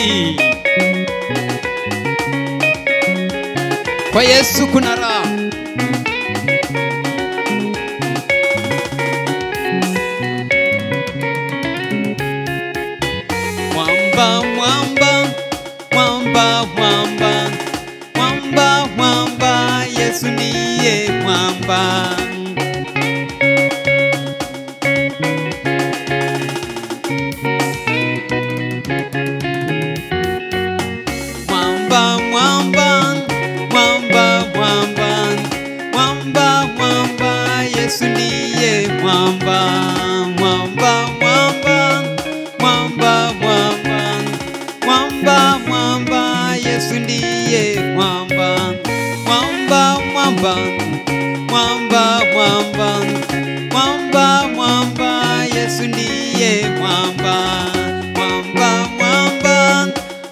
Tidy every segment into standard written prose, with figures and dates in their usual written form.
Hai. Kwa Yesu kuna raha. Mwamba, mwamba, mwamba, mwamba, mwamba, mwamba, Yesu ndiye mwamba. Mwamba, mwamba, mwamba, mwamba, mwamba, mwamba, Yesu ndiye mwamba. Mwamba, mwamba, mwamba, mwamba, mwamba, mwamba, Yesu ndiye mwamba. Mwamba, mwamba, mwamba, mwamba, mwamba, mwamba, Yesu ndiye mwamba. Mwamba, mwamba,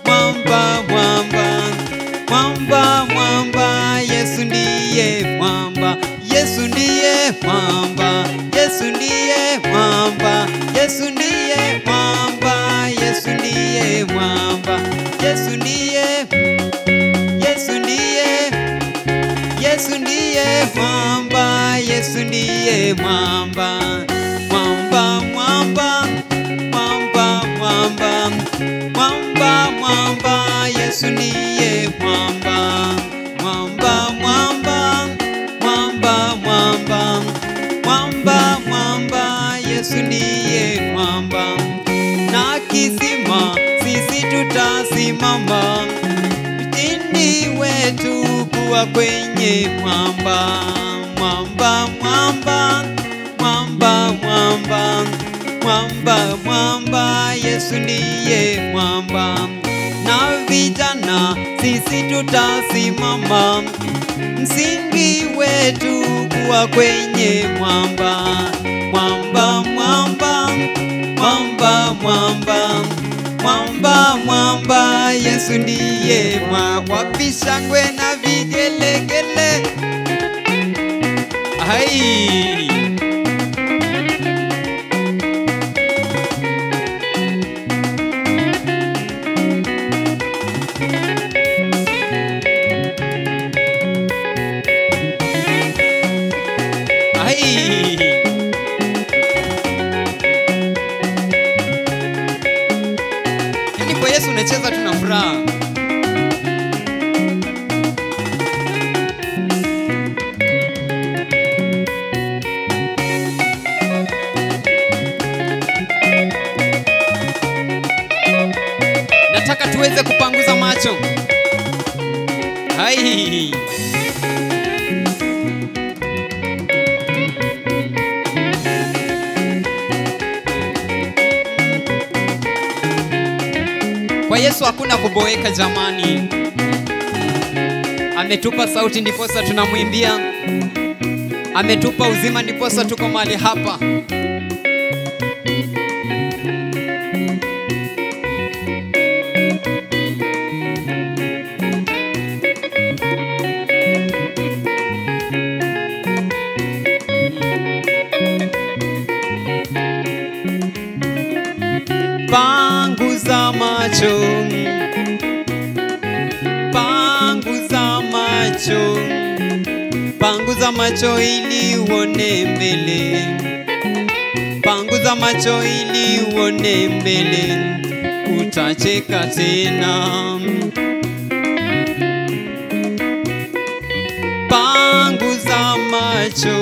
mwamba, mwamba, mwamba, mwamba, Yesu ndiye mwamba. Yesu ndiye mwamba. Yesu ndiye mwamba. Yesu ndiye mwamba. Yesu ndiye mwamba. Yesu ndiye, Yesu ndiye, Yesu ndiye mwamba. Yesu ndiye mwamba. Mwamba, mwamba, mwamba, mwamba, mwamba, mwamba, Yesu ndiye mwamba. Mwamba, mwamba, mwamba, mwamba, mwamba, mwamba, Yesu ndiye mwamba. Na kisima sisi tutasimama, mtindi wetu kuwa kwenye mwamba. Mwamba, mwamba, mwamba, mwamba, mwamba, mwamba, Yesu ndiye mwamba. Na vijana sisi tutasimama, msingi wetu kuwa kwenye mwamba. Mwamba, mwamba, mwamba, mwamba, mwamba, mwamba, Yesu ndiye mwamba. Wapi shangwe na vigelegele? Hai. Yaani kwa Yesu unacheza tuna furaha. Nataka tuweze kupanguza macho. Hai. Kwa Yesu hakuna kuboeka jamani. Ametupa sauti ndiposa tunamwimbia. Ametupa uzima ndiposa tuko mahali hapa. Panguza macho, panguza macho, panguza macho ili uone mbele. Panguza macho ili uone mbele, utacheka tena. Panguza macho,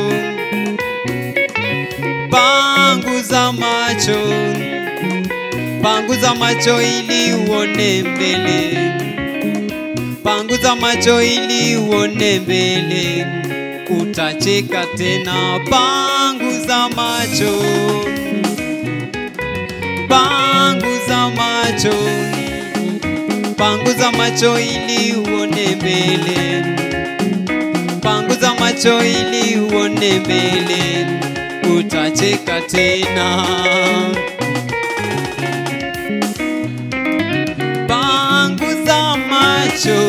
panguza macho, panguza macho ili uone mbele. Panguza macho ili uone mbele, utacheka tena. Panguza macho, panguza macho, panguza macho ili uone mbele. Panguza macho ili uone mbele, utacheka tena. Panguza macho,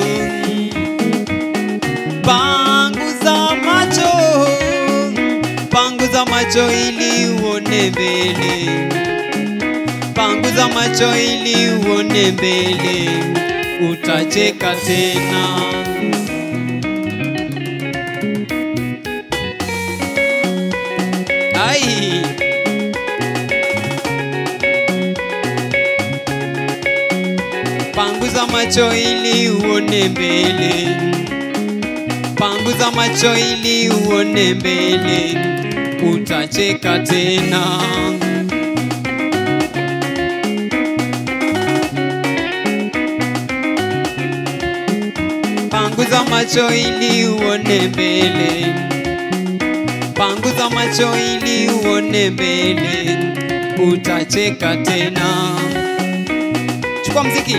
panguza macho, panguza macho ili uone mbele. Panguza Panguza macho ili uone mbele, utacheka tena. Ai, panguza macho ili uone mbele, panguza macho ili uone mbele, utacheka tena. Panguza macho ili uone mbele, panguza macho ili uone mbele, utacheka tena. Chukua mziki.